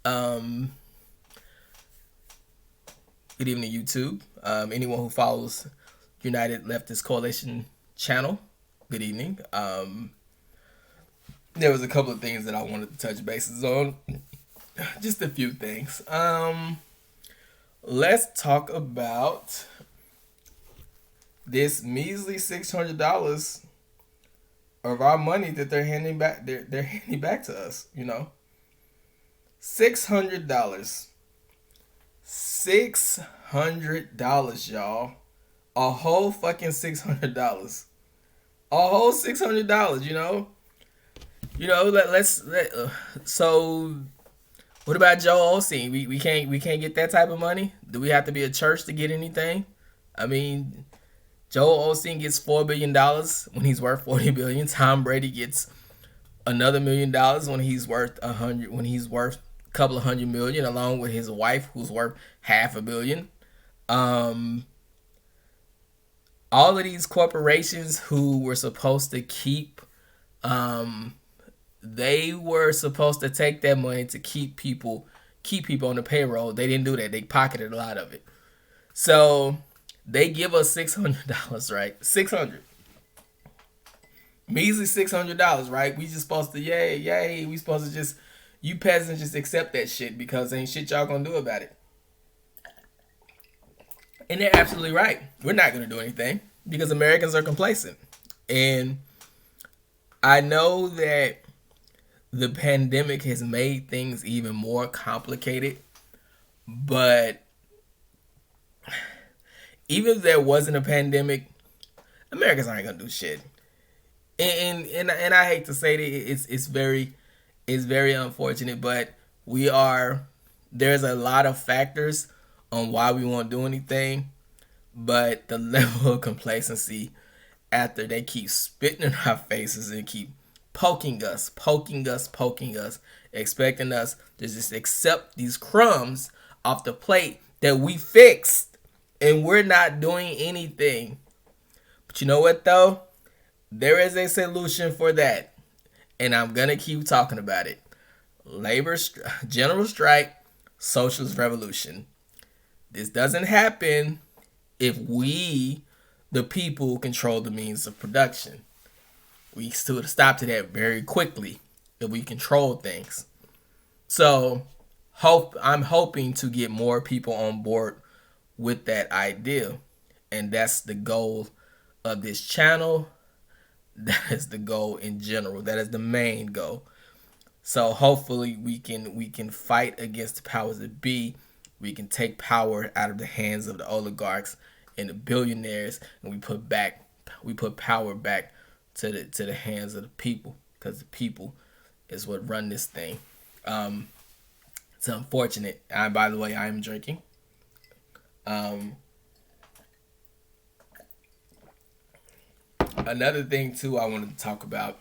Um, Good evening, YouTube. Anyone who follows United Leftist Coalition channel, good evening. There was a couple of things that I wanted to touch bases on. Just a few things. Let's talk about this measly $600 of our money that they're handing back. They're handing back to us. $600. $600, y'all. A whole fucking $600. A whole $600. So what about Joel Osteen? We can't get that type of money. Do we have to be a church to get anything? I mean, Joel Osteen gets $4 billion when he's worth 40 billion. Tom Brady gets another $1 million when he's worth 100. When he's worth a couple of 100 million, along with his wife, who's worth half a billion. Um, all of these corporations who were supposed to um, they were supposed to take that money to keep people on the payroll. They didn't do that. They pocketed a lot of it. So they give us $600, right? 600, measly $600, right? We just supposed to yay. We supposed to just, you peasants, just accept that shit because ain't shit y'all gonna do about it. And they're absolutely right. We're not gonna do anything because Americans are complacent. And I know that the pandemic has made things even more complicated, but even if there wasn't a pandemic, Americans aren't gonna do shit. And I hate to say that it's very unfortunate, but we are there's a lot of factors on why we won't do anything, but the level of complacency after they keep spitting in our faces and keep poking us, expecting us to just accept these crumbs off the plate that we fixed, and we're not doing anything. But you know what though? There is a solution for that, and I'm gonna keep talking about it. General strike, socialist revolution. This doesn't happen if we, the people, control the means of production. We stood a stop to that very quickly if we control things. So I'm hoping to get more people on board with that idea. And that's the goal of this channel. That is the goal in general. That is the main goal. So hopefully we can fight against the powers that be. We can take power out of the hands of the oligarchs and the billionaires, and we put power back to the hands of the people, because the people is what run this thing. It's unfortunate. By the way, I am drinking. Another thing too I wanted to talk about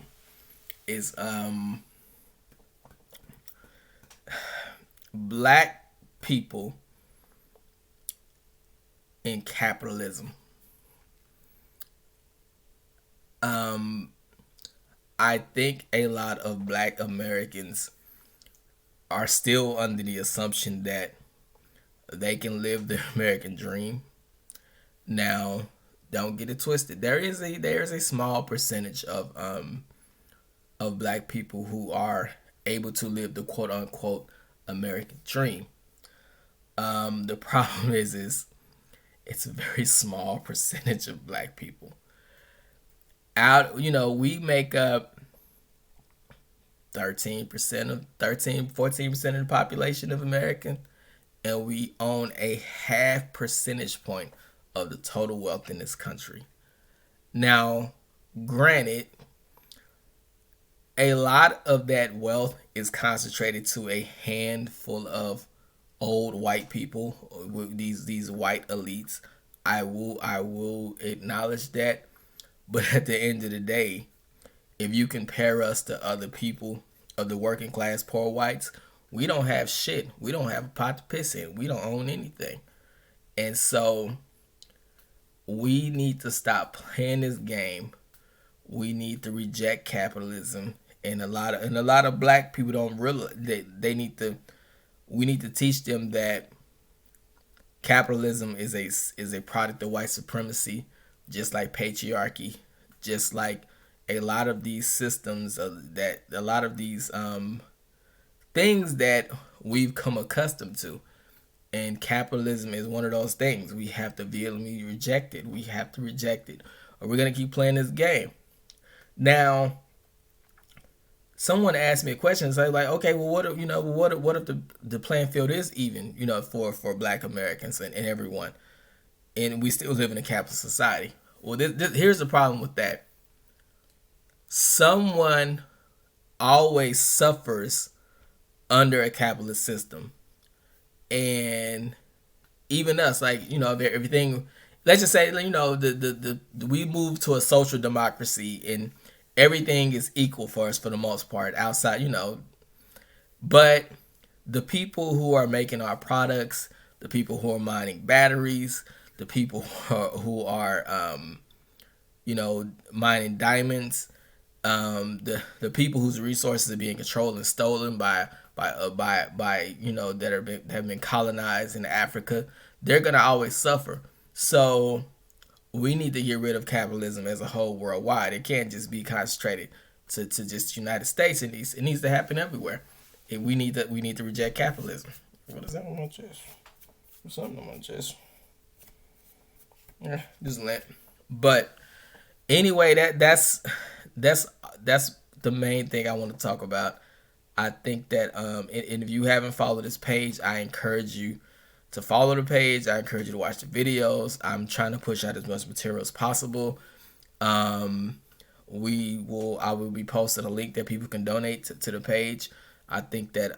is black people in capitalism. I think a lot of black Americans are still under the assumption that they can live the American dream. Now, don't get it twisted. There is a small percentage of black people who are able to live the quote unquote American dream. The problem is it's a very small percentage of black people. We make up 14% of the population of America, and we own a half percentage point of the total wealth in this country. Now, granted, a lot of that wealth is concentrated to a handful of old white people, these white elites. I will acknowledge that, but at the end of the day, if you compare us to other people of the working class poor whites, we don't have shit. We don't have a pot to piss in. We don't own anything. And so we need to stop playing this game. We need to reject capitalism. And a lot of black people don't realize they need to we need to teach them that capitalism is a product of white supremacy, just like patriarchy, just like a lot of these systems that a lot of these things that we've come accustomed to. And capitalism is one of those things. We have to vehemently reject it. We have to reject it, or we're gonna keep playing this game. Now, someone asked me a question. It's like, okay, well, what if, what if the playing field is even, for Black Americans and everyone, and we still live in a capitalist society? Well, here's the problem with that. Someone always suffers under a capitalist system, and even us, like, everything. Let's just say, the we move to a social democracy, and everything is equal for us for the most part. Outside, but the people who are making our products, the people who are mining batteries, the people who are mining diamonds, the people whose resources are being controlled and stolen by that have been colonized in Africa, they're gonna always suffer. So we need to get rid of capitalism as a whole worldwide. It can't just be concentrated to just the United States. It needs to happen everywhere. We need to reject capitalism. What is that on my chest? There's something on my chest. Yeah, just let. But anyway, that's the main thing I want to talk about. I think that and if you haven't followed this page, I encourage you to follow the page. I encourage you to watch the videos. I'm trying to push out as much material as possible. I will be posting a link that people can donate to the page. I think that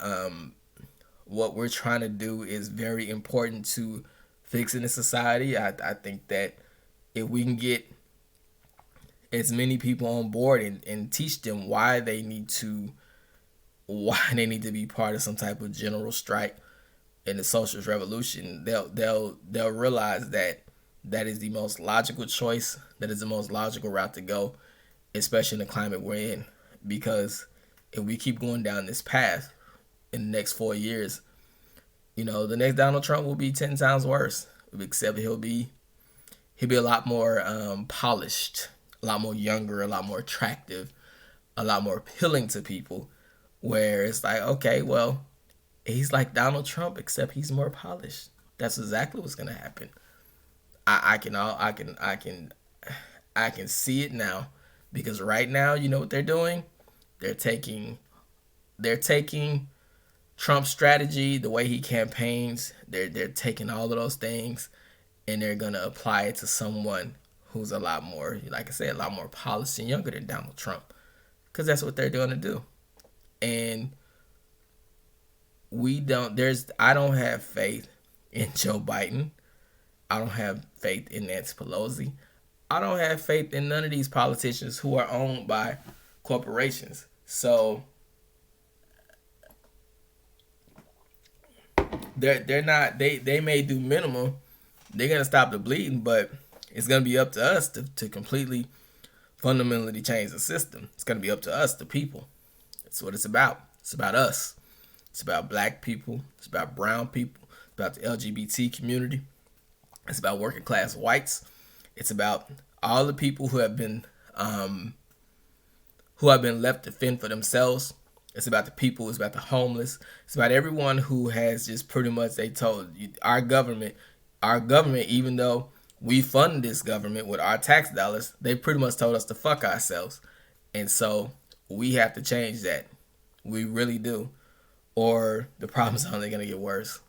what we're trying to do is very important to fixing the society. I think that if we can get as many people on board and teach them why they need to be part of some type of general strike in the socialist revolution, they'll realize that is the most logical choice. That is the most logical route to go, especially in the climate we're in. Because if we keep going down this path in the next 4 years, the next Donald Trump will be 10 times worse. Except he'll be a lot more polished, a lot more younger, a lot more attractive, a lot more appealing to people. Where it's like, okay, well, he's like Donald Trump, except he's more polished. That's exactly what's gonna happen. I can see it now, because right now, you know what they're doing? They're taking Trump's strategy, the way he campaigns. They're taking all of those things, and they're gonna apply it to someone who's a lot more, like I said, a lot more polished and younger than Donald Trump, because that's what they're going to do. And I don't have faith in Joe Biden. I don't have faith in Nancy Pelosi. I don't have faith in none of these politicians who are owned by corporations. So they're not, they may do minimal. They're gonna stop the bleeding, but it's gonna be up to us to completely fundamentally change the system. It's gonna be up to us, the people. That's what it's about. It's about us. It's about Black people. It's about brown people. It's about the LGBT community. It's about working class whites. It's about all the people who have been left to fend for themselves. It's about the people. It's about the homeless. It's about everyone who has just pretty much, they told our government, even though we fund this government with our tax dollars, they pretty much told us to fuck ourselves. And so we have to change that. We really do. Or the problem's only going to get worse.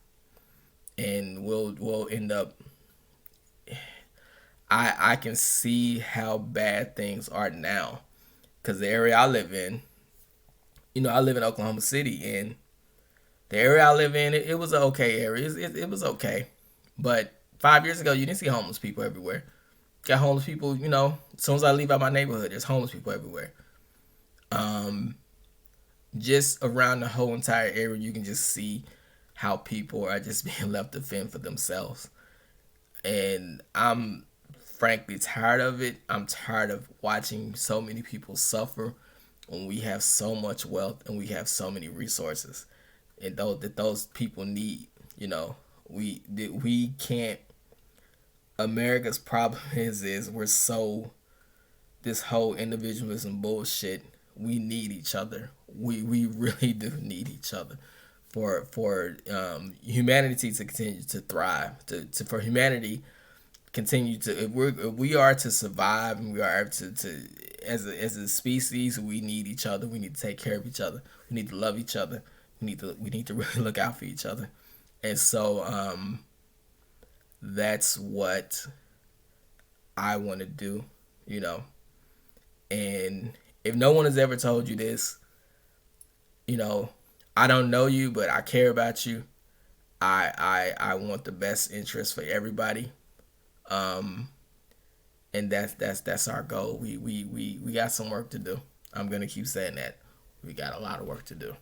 And we'll end up, I can see how bad things are now. Because the area I live in, I live in Oklahoma City, and the area I live in, it was an okay area. It was okay. But 5 years ago, you didn't see homeless people everywhere. Got homeless people, as soon as I leave out my neighborhood, there's homeless people everywhere. Just around the whole entire area, you can just see how people are just being left to fend for themselves. And I'm frankly tired of it. I'm tired of watching so many people suffer when we have so much wealth and we have so many resources. and those people need. You know, we can't. America's problem is we're so, this whole individualism bullshit. We need each other. We really do need each other for humanity to continue to thrive. For humanity continue to, if we are to survive, and we are to as a species, we need each other. We need to take care of each other. We need to love each other. We need to really look out for each other. And so that's what I want to do, you know. And if no one has ever told you this, you know, I don't know you, but I care about you. I want the best interest for everybody. Um, and that's our goal. We got some work to do. I'm gonna keep saying that. We got a lot of work to do.